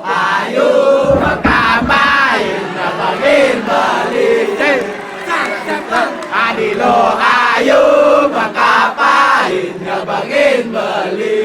Ayu berkapain ngebangin beli Adilo ayu berkapain ngebangin beli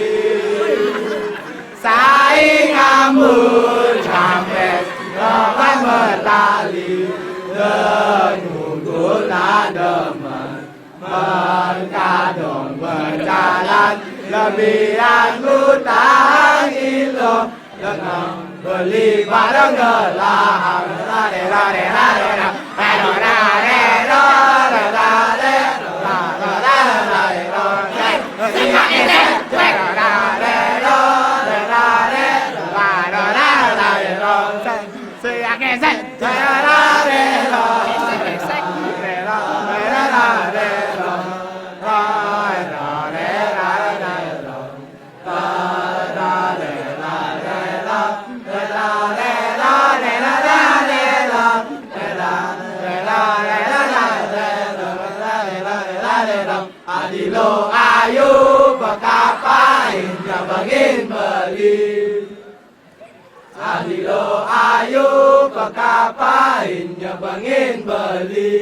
Saing ambul sampai ngeban bertali Dengunggul nademen Berkadong berjalan Lebihan hutang ilo Dengan beli barang gelahang Rade rade rade rade rade rade rade rade Adilo ayu berkapain ngebangin beli Adilo ayu berkapain ngebangin beli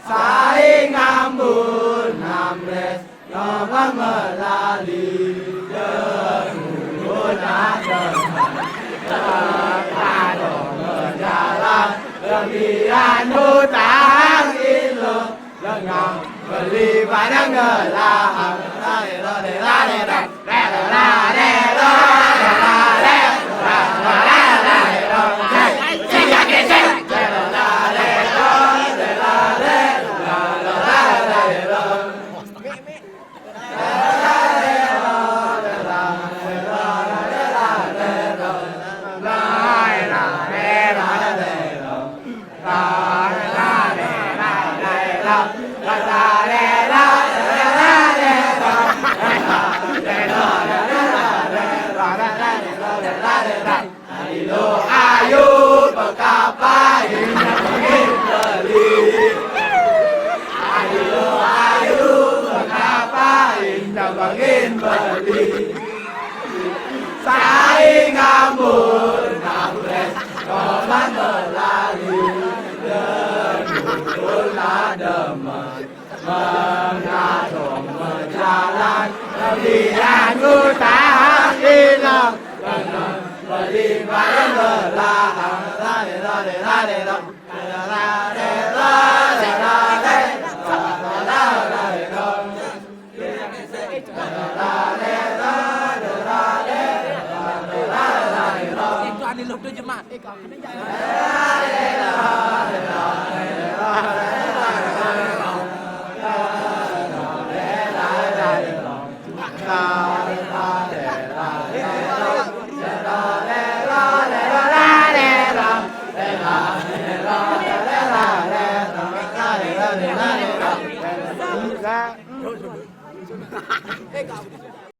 Saing ngambun namres ngebang melali Dengungun ademan Terkadong berjalan Lebihan hutang ilo Dengan beli barang gelahang Lade lade lade lade lade lade lade Adilo ayu berkapain ngebangin beli Adilo ayu berkapain ngebangin beli Saing ngambun namres ngebang melali Dengunggul nademen Mengadong berjalan Lebihan hutang hilang Dengan beli barang gelahang Lade lade lade lade lade lade lade Itu aneh lu tuh jemaat. Hey,